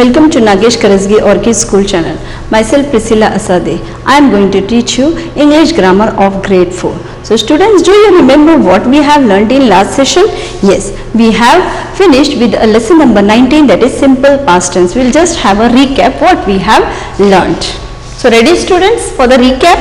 Welcome to Nagesh Karasgi Orchid School channel. Myself Priscilla Asade. I am going to teach you English grammar of grade 4. So students, do you remember what we have learnt in last session? Yes, we have finished with a lesson number 19, that is simple past tense. We will just have a recap what we have learnt. So ready students for the recap?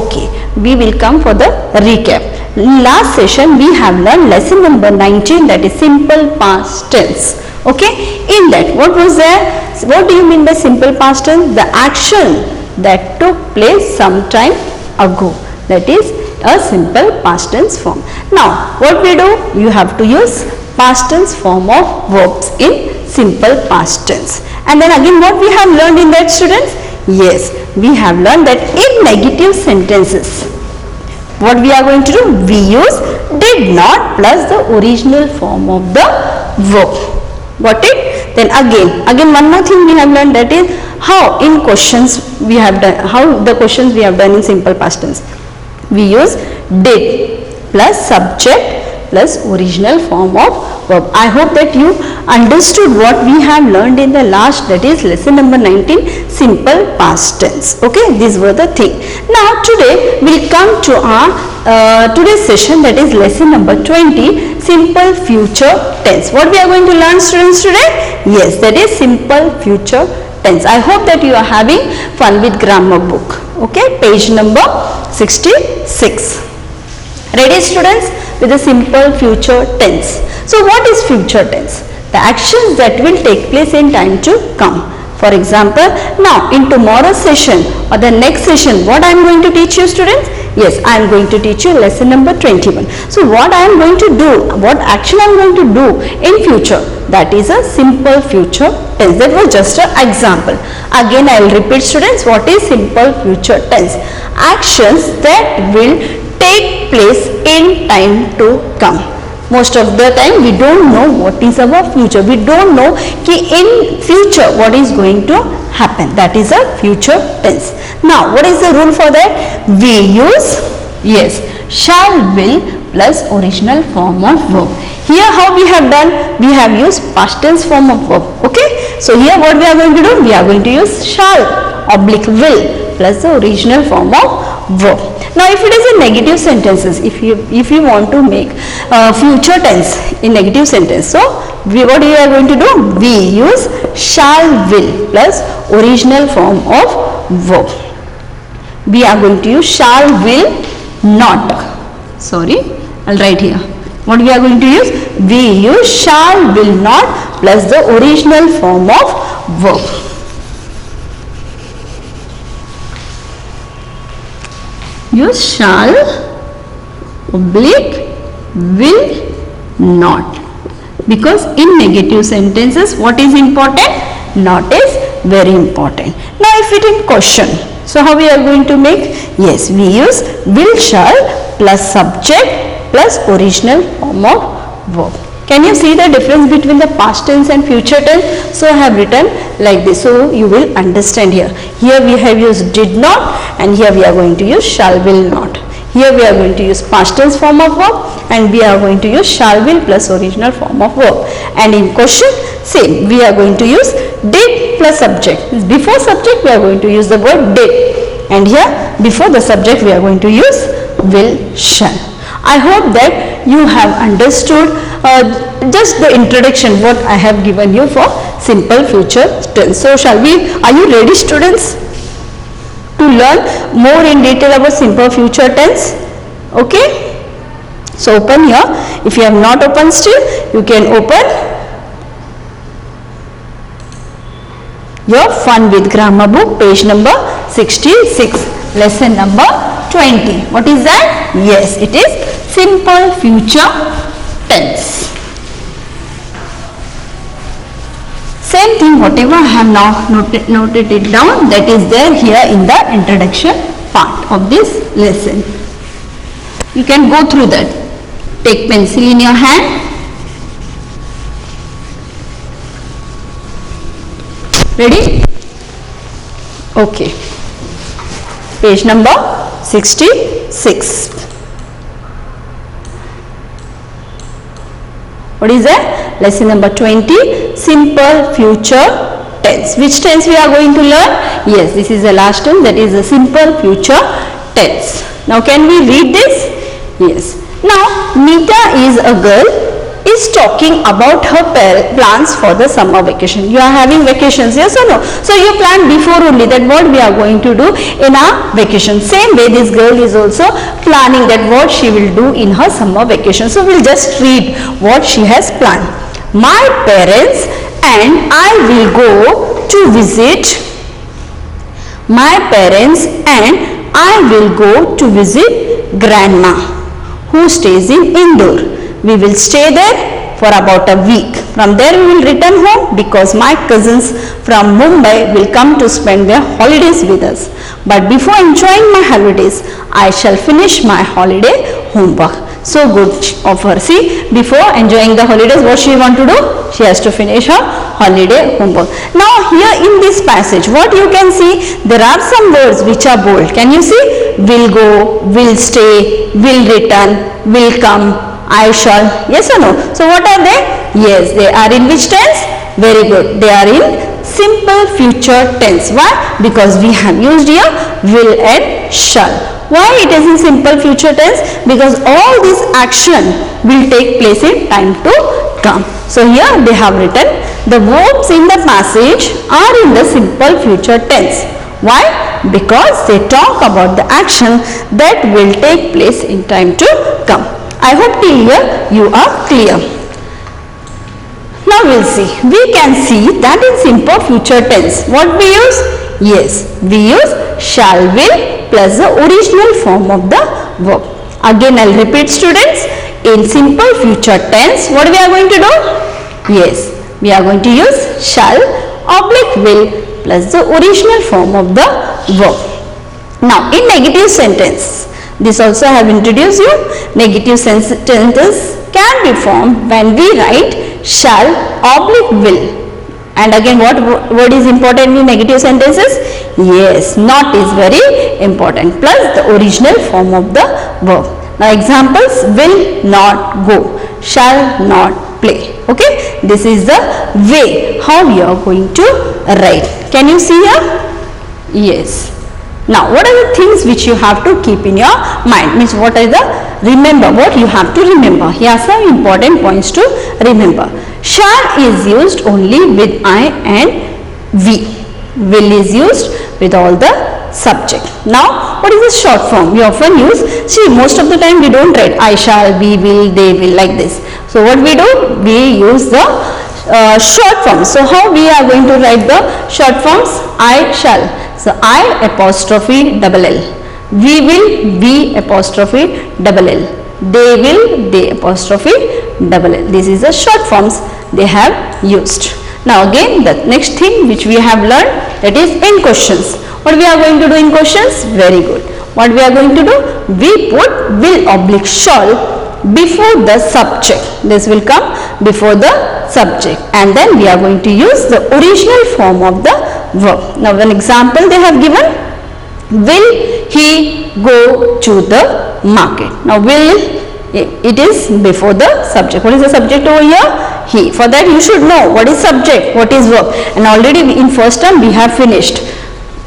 Okay, we will come for the recap. In last session we have learned lesson number 19, that is simple past tense. Okay, in that what was there? What do you mean by simple past tense? The action that took place some time ago, that is a simple past tense form. Now what we do? You have to use past tense form of verbs in simple past tense. And then again what we have learned in that, students? Yes, we have learned that in negative sentences, what we are going to do? We use did not plus the original form of the verb. Got it? Then again one more thing we have learned, that is how in questions we have done, how the questions we have done in simple past tense. We use did plus subject plus original form of verb. I hope that you understood what we have learned in the last, that is lesson number 19, simple past tense. Okay, these were the thing. Now today we'll come to our today's session, that is lesson number 20, simple future tense. What we are going to learn, students, today? Yes, that is simple future tense. I hope that you are having fun with grammar book. Okay, page number 66. Ready, students, with the simple future tense. So what is future tense? The actions that will take place in time to come. For example, now in tomorrow's session or the next session, what I am going to teach you, students? Yes, I am going to teach you lesson number 21. So what I am going to do, what action I am going to do in future, that is a simple future tense. That was just an example. Again I will repeat, students, what is simple future tense? Actions that will take place in time to come. Most of the time we don't know what is our future. We don't know ki in future what is going to happen. That is a future tense. Now what is the rule for that? We use, yes, shall, will plus original form of verb. Here how we have done? We have used past tense form of verb. Okay. So here what we are going to do? We are going to use shall oblique will plus the original form of verb. Now if it is in negative sentences, if you want to make future tense in negative sentence, so what we are going to do? We use shall, will plus original form of verb. We are going to use shall, will not. Sorry, I'll write here. What we are going to use? We use shall, will not plus the original form of verb. Use shall oblique will not, because in negative sentences what is important? Not is very important. Now if it in question, so how we are going to make? Yes, we use will, shall plus subject plus original form of verb. Can you see the difference between the past tense and future tense? So I have written like this, so you will understand here. Here we have used did not, and here we are going to use shall, will not. Here we are going to use past tense form of verb, and we are going to use shall, will plus original form of verb. And in question, same, we are going to use did plus subject. Before subject we are going to use the word did, and here before the subject we are going to use will, shall. I hope that you have understood just the introduction what I have given you for simple future tense. So shall we, are you ready, students, to learn more in detail about simple future tense? Okay, so open here. If you have not opened still, you can open your Fun with Grammar book, page number 66, lesson number 20. What is that? Yes, it is simple future tense. Same thing, whatever I have now noted it down, that is there here in the introduction part of this lesson. You can go through that. Take pencil in your hand. Ready? Okay. Page number 66. What is that? Lesson number 20, simple future tense. Which tense we are going to learn? Yes, this is the last tense, that is the simple future tense. Now can we read this? Yes. Now Nita is a girl is talking about her plans for the summer vacation. You are having vacations, yes or no? So you plan before only that what we are going to do in our vacation. Same way this girl is also planning that what she will do in her summer vacation. So we'll just read what she has planned. My parents and I will go to visit. My parents and I will go to visit grandma who stays in Indore. We will stay there for about a week. From there we will return home because my cousins from Mumbai will come to spend their holidays with us. But before enjoying my holidays, I shall finish my holiday homework. So good of her. See, before enjoying the holidays, what she want to do? She has to finish her holiday homework. Now here in this passage, what you can see, there are some words which are bold. Can you see? Will go, will stay, will return, will come, I shall. Yes or no? So what are they? Yes, they are in which tense? Very good. They are in simple future tense. Why? Because we have used here will and shall. Why it is in simple future tense? Because all this action will take place in time to come. So here they have written the verbs in the passage are in the simple future tense. Why? Because they talk about the action that will take place in time to come. I hope till here you are clear. Now we'll see. We can see that in simple future tense, what we use? Yes, we use shall, will plus the original form of the verb. Again I'll repeat students. In simple future tense, what we are going to do? Yes, we are going to use shall oblique will plus the original form of the verb. Now in negative sentence, this also I have introduced you. Negative sentences can be formed when we write shall oblique will. And again what word is important in negative sentences? Yes, not is very important plus the original form of the verb. Now examples: will not go, shall not play. Okay, this is the way how we are going to write. Can you see here? Yes. Now what are the things which you have to keep in your mind? Means what are the, remember what you have to remember. Here are some important points to remember. Shall is used only with I and we. Will is used with all the subject. Now what is the short form? We often use, see most of the time we don't write I shall, we will, they will like this. So what we do? We use the short form. So how we are going to write the short forms? I shall. So I apostrophe double L. We will, we apostrophe double L. They will, they apostrophe double L. This is the short forms they have used. Now again the next thing which we have learned, that is in questions. What we are going to do in questions? Very good. What we are going to do? We put will oblique shall before the subject. This will come before the subject, and then we are going to use the original form of the verb. Now an example they have given: will he go to the market? Now will, it is before the subject. What is the subject over here? He. For that you should know what is subject, what is verb, and already in first term we have finished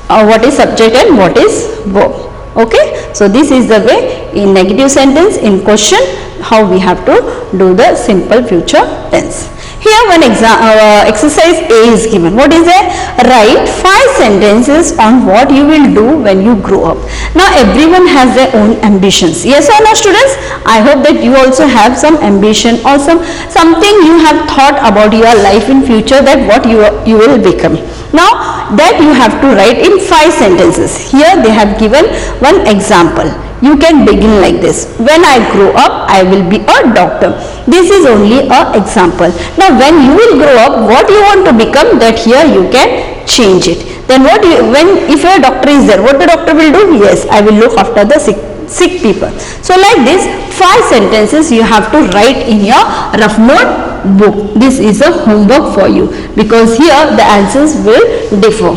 what is subject and what is verb. Okay, so this is the way in negative sentence, in question, how we have to do the simple future tense. Here one exercise A is given. What is it? Write 5 sentences on what you will do when you grow up. Now everyone has their own ambitions. Yes or no students? I hope that you also have some ambition or something you have thought about your life in future, that what you will become. Now that you have to write in 5 sentences. Here they have given one example. You can begin like this: when I grow up, I will be a doctor. This is only an example. Now when you will grow up, what you want to become, that here you can change it. Then what you, when if a doctor is there, what the doctor will do? Yes, I will look after the sick people. So like this 5 sentences you have to write in your rough note book. This is a homework for you, because here the answers will differ.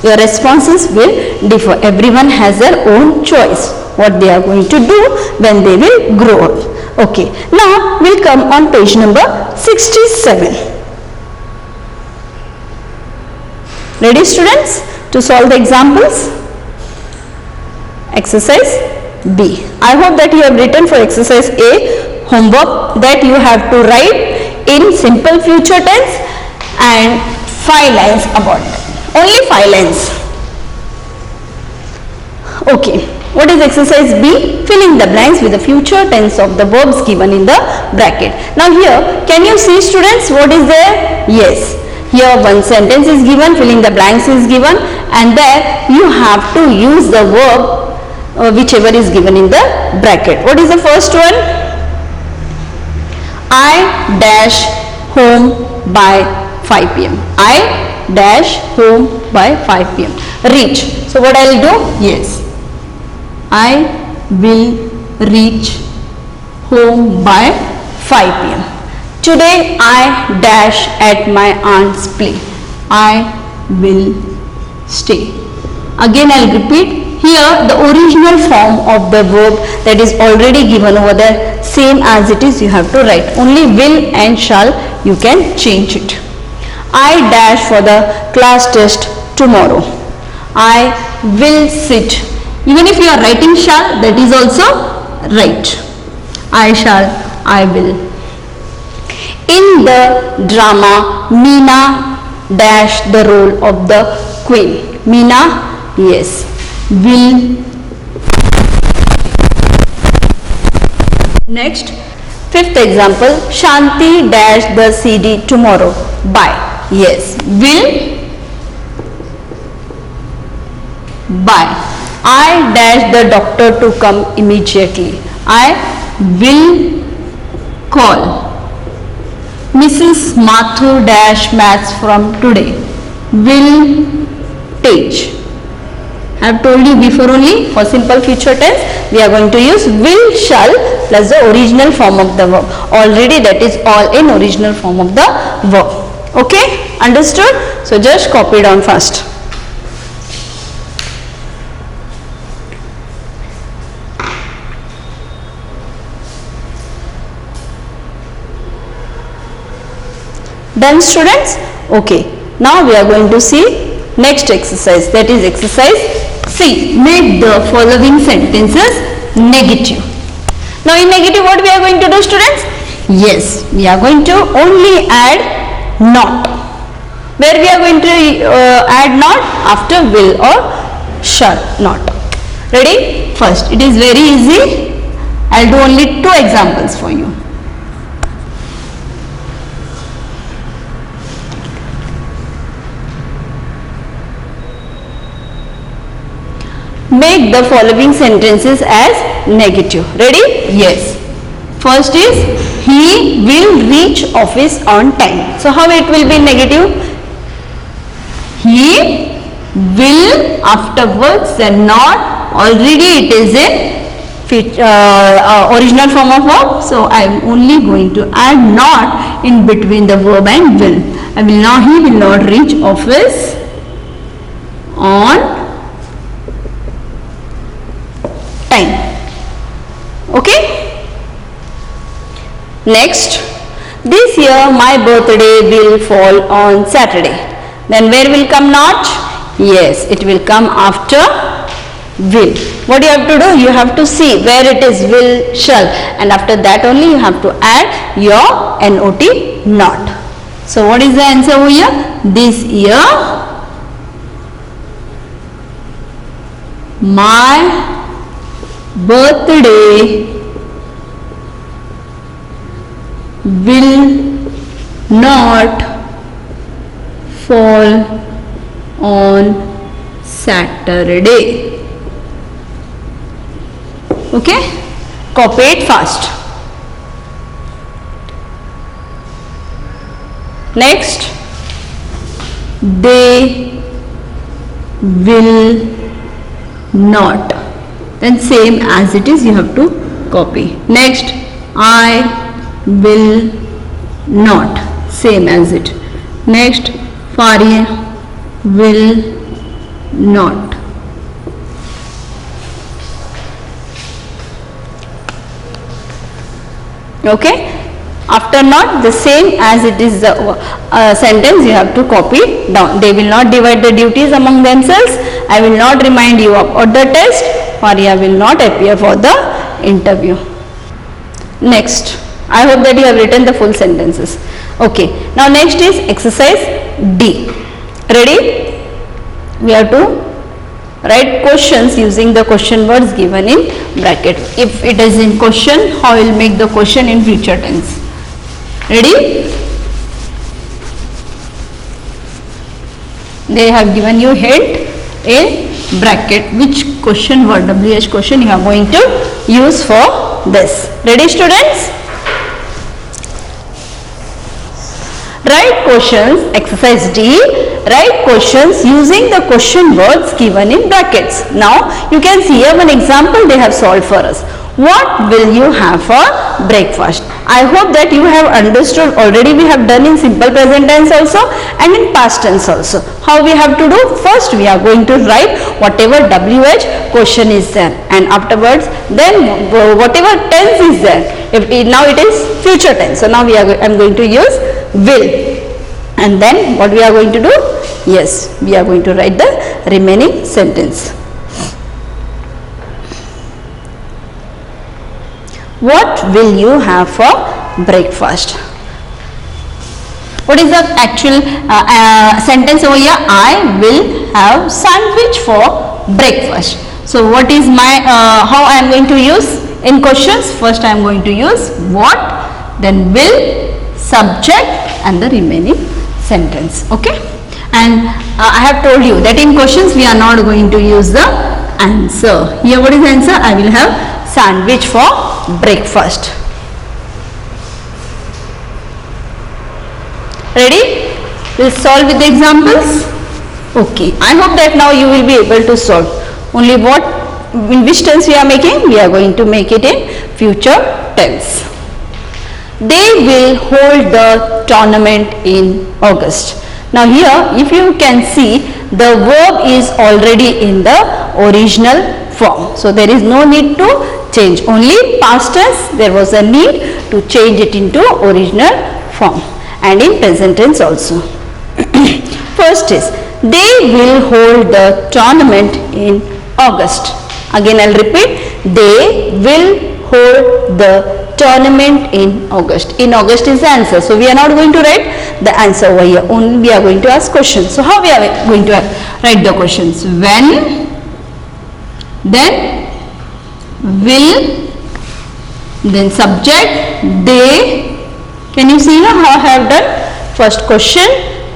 Your responses will differ. Everyone has their own choice what they are going to do when they will grow up. Okay, now we'll come on page number 67. Ready students to solve the examples? Exercise B. I hope that you have written for exercise A homework that you have to write in simple future tense and 5 lines about that. Only 5 lines. Okay. What is exercise B? Fill in the blanks with the future tense of the verbs given in the bracket. Now here, can you see students what is there? Yes. Here one sentence is given, filling the blanks is given, and there you have to use the verb whichever is given in the bracket. What is the first one? I dash home by 5 p.m. I dash home by 5 p.m. Reach. So what I will do? Yes. I will reach home by 5 p.m. Today I dash at my aunt's place. I will stay. Again I will repeat. Here the original form of the verb that is already given over there, same as it is you have to write. Only will and shall you can change it. I dash for the class test tomorrow. I will sit. Even if you are writing shall, that is also right. I shall, I will. In the drama, Meena dash the role of the queen. Meena, yes, will. Next, fifth example, Shanti dash the CD tomorrow. Buy. Yes, will. Buy. I dash the doctor to come immediately. I will call. Mrs. Mathur dash maths from today. Will teach. I have told you before only for simple future tense we are going to use will, shall plus the original form of the verb. Already that is all in original form of the verb. Okay, understood? So just copy down first. Done students? Okay. Now we are going to see next exercise, that is exercise C. Make the following sentences negative. Now in negative what we are going to do students? Yes, we are going to only add not. Where we are going to add not? After will or shall not. Ready? First, it is very easy. I will do only 2 examples for you. Make the following sentences as negative. Ready? Yes. First is he will reach office on time. So how it will be negative? He will afterwards and not, already it is in original form of verb. So I am only going to add not in between the verb and will. He will not reach office on time. Okay. Next, this year my birthday will fall on Saturday. Then where will come not? Yes, it will come after will. What you have to do? You have to see where it is will, shall, and after that only you have to add your not, not. So what is the answer over here? This year my birthday will not fall on Saturday. Okay, copy it fast. Next, they will not. Then same as it is you have to copy. Next, I will not, same as it. Next, Faria will not. Okay, After not, the same as it is the sentence, you have to copy down. They will not divide the duties among themselves. I will not remind you about the test. Maria will not appear for the interview. Next, I hope that you have written the full sentences. Okay, now next is exercise D. Ready? We have to write questions using the question words given in bracket. If it is in question, how will make the question in future tense? Ready? They have given you hint in bracket which question word, WH question you are going to use for this. Ready, students? Write questions, exercise D, write questions using the question words given in brackets. Now you can see here one example they have solved for us. What will you have for breakfast? I hope that you have understood already. We have done in simple present tense also and in past tense also. How we have to do? First we are going to write whatever WH question is there, and afterwards then whatever tense is there. Now it is future tense. So now I am going to use will, and then what we are going to do? Yes, we are going to write the remaining sentence. What will you have for breakfast? What is the actual sentence over here? I will have sandwich for breakfast. So what is my, how I am going to use in questions? First I am going to use what, then will, subject and the remaining sentence. Okay. And I have told you that in questions we are not going to use the answer. Here what is the answer? I will have sandwich for breakfast. Ready? We'll solve with the examples. Okay. I hope that now you will be able to solve. Only what, in which tense we are making? We are going to make it in future tense. They will hold the tournament in August. Now here, if you can see, the verb is already in the original form. So there is no need to change. Only past tense there was a need to change it into original form, and in present tense also. First is, they will hold the tournament in August. Again I will repeat, they will hold the tournament in August. In August is the answer. So we are not going to write the answer over here. Only we are going to ask questions. So how we are going to write the questions? When, then will, then subject, they. Can you see now how I have done? First question,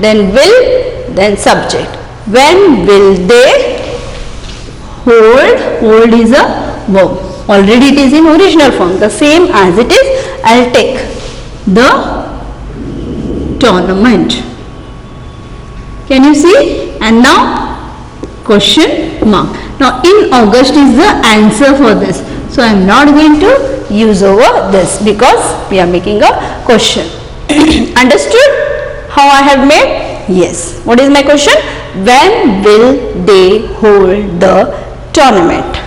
then will, then subject. When will they hold? Hold is a verb. Already it is in original form, the same as it is. I'll take the tournament. Can you see? And now question mark. Now in August is the answer for this. So I am not going to use over this because we are making a question. Understood how I have made? Yes. What is my question? When will they hold the tournament?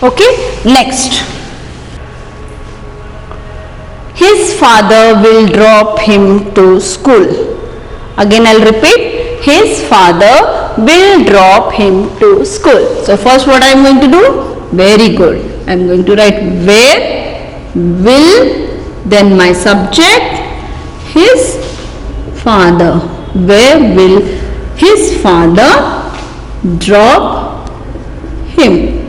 Okay. Next. His father will drop him to school. Again I will repeat. His father will drop him to school. So first what I am going to do? Very good. I am going to write where, will, then my subject, his father. Where will his father drop him?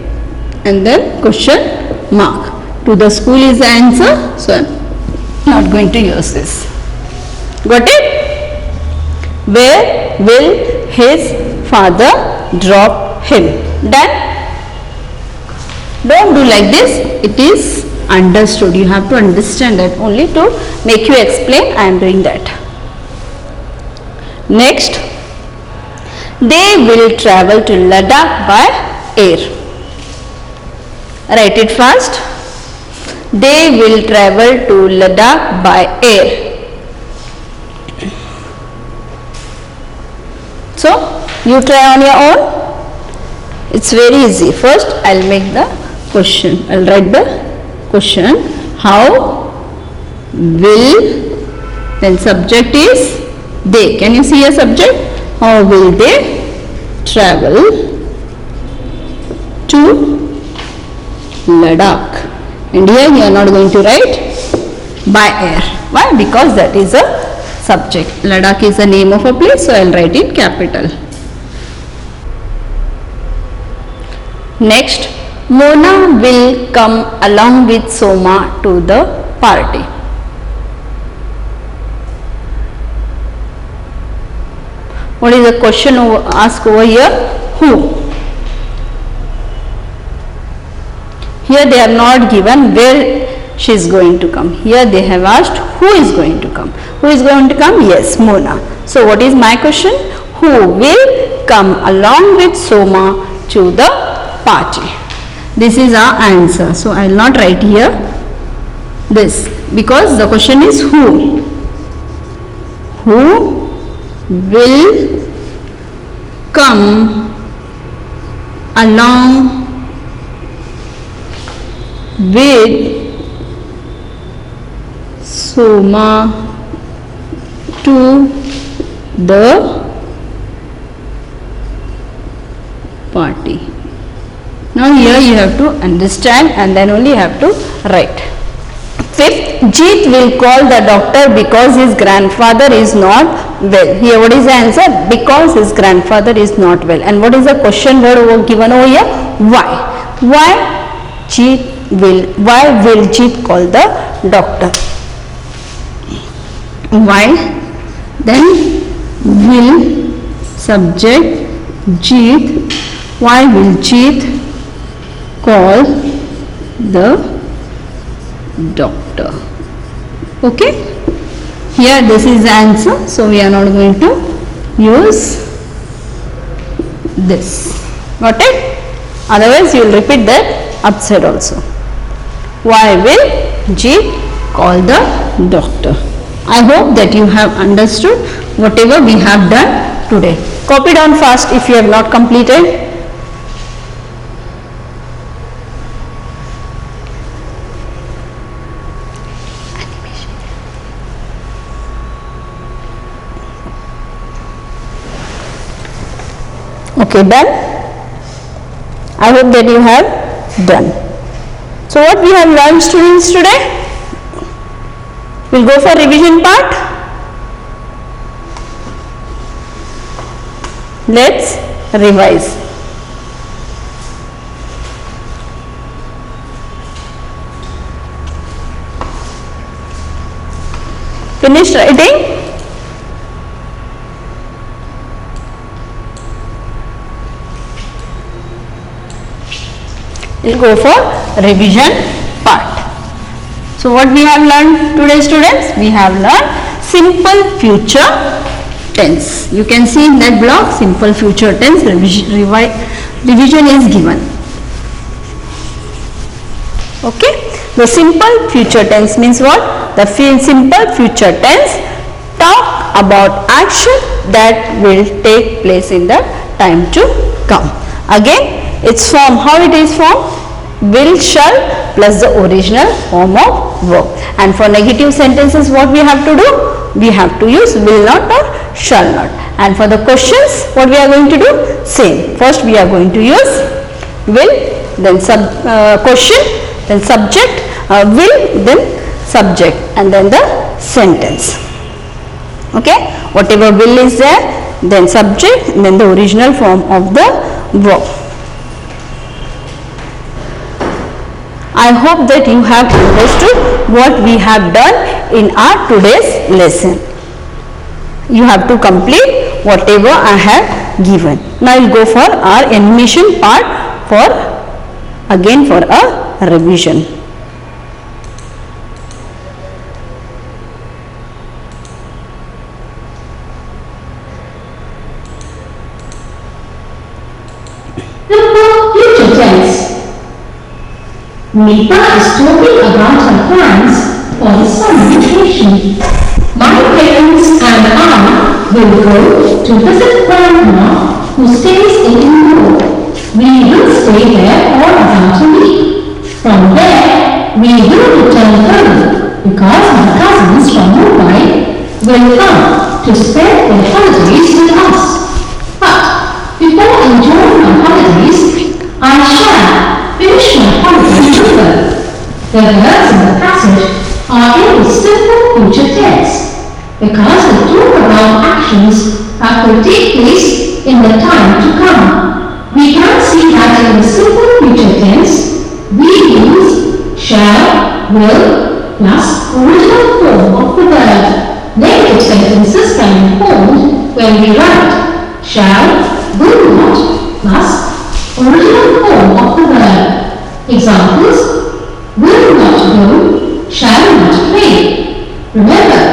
And then question mark. To the school is the answer. So I am not going to use this. Got it? Where will his father drop him? Done? Don't do like this. It is understood. You have to understand that. Only to make you explain, I am doing that. Next. They will travel to Ladakh by air. Write it fast. They will travel to Ladakh by air. So, you try on your own. It's very easy. First, I'll make the question. I'll write the question. How will, then subject is they. Can you see a subject? How will they travel to Ladakh? And here you are not going to write by air. Why? Because that is a subject. Ladakh is the name of a place, so I will write in capital. Next, Mona will come along with Soma to the party. What is the question asked over here? Who? Here they are not given where she is going to come. Here they have asked who is going to come. Who is going to come? Yes, Mona. So what is my question? Who will come along with Soma to the party? This is our answer. So I will not write here this because the question is who. Who will come along with Soma to the party. Now here you have to understand and then only you have to write. Fifth, Jeet will call the doctor because his grandfather is not well. Here what is the answer? Because his grandfather is not well. And what is the question word given over here? Why? Why will Jeet call the doctor? Why? Then will subject Jeet. Why will Jeet call the doctor? Okay, here this is the answer, so we are not going to use this. Got it? Otherwise you will repeat that upside also. Why will Jeet call the doctor? I hope that you have understood whatever we have done today. Copy down fast if you have not completed. Okay, done? I hope that you have done. So what we have learned, students, today? We'll go for revision part. Let's revise. Finished writing? We'll go for revision part. So what we have learned today, students? We have learned simple future tense. You can see in that block simple future tense revision is given. Okay. The simple future tense means what? The simple future tense talk about action that will take place in the time to come. Again, its form, how it is formed? Will, shall plus the original form of verb. And for negative sentences, what we have to do? We have to use will not or shall not. And for the questions, what we are going to do? Same. First we are going to use will, then question, then subject, will, then subject, and then the sentence. Okay. Whatever will is there, then subject, and then the original form of the verb. I hope that you have understood what we have done in our today's lesson. You have to complete whatever I have given. Now I will go for our animation part again for a revision. Future tense. Meeta is talking about her plans for the summer vacation. My parents and I will go to visit Grandma who stays in Indore. We will stay there for about a week. From there, we will return home because my cousin cousins from Mumbai will come to spend their holidays with us. But before enjoying my holidays, I shall finish my holiday over. The verbs in the passage are in the simple future tense because they talk about actions that will take place in the time to come. We can see that in the simple future tense, we use shall, will, plus original form of the verb. Negative sentences can be formed when we write shall, will not, plus original form of the verb. Examples: will not go, shall not play. Remember,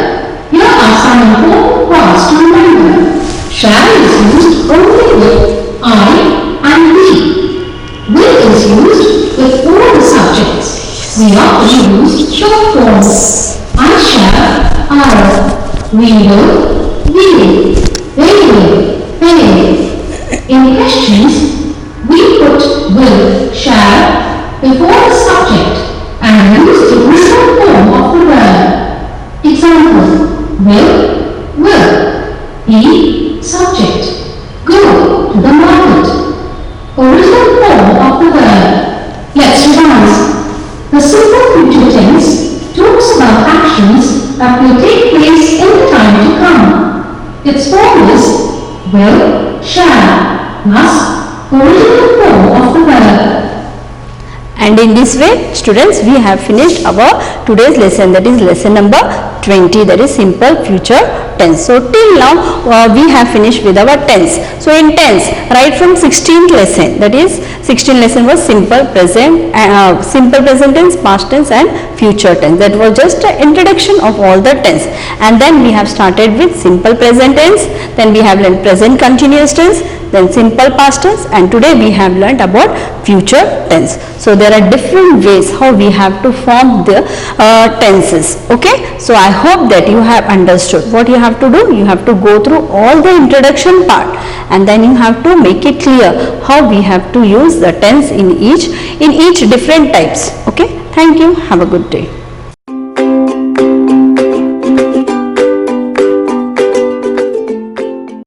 here are some important parts to remember. Shall is used only with I and we. Will is used with all the subjects. We often use short forms. I shall, I'll. We will, they will, they. In questions, we put will, shall before the subject and use the original form of the verb. Example: will, be subject. Go to the market. Original form of the verb. Let's revise. The simple future tense talks about actions that will take place in the time to come. Its form is will, shall, plus original form of the verb. And in this way, students, we have finished our today's lesson, that is lesson number 20, that is simple future tense. So till now we have finished with our tense. So in tense, right from 16th lesson, that is 16th lesson was simple present tense, past tense and future tense. That was just an introduction of all the tense. And then we have started with simple present tense, then we have learned present continuous tense, then simple past tense, and today we have learnt about future tense. So there are different ways how we have to form the tenses. Okay, so I hope that you have understood. What you have to do, you have to go through all the introduction part and then you have to make it clear how we have to use the tense in each different types. Okay, thank you, have a good day.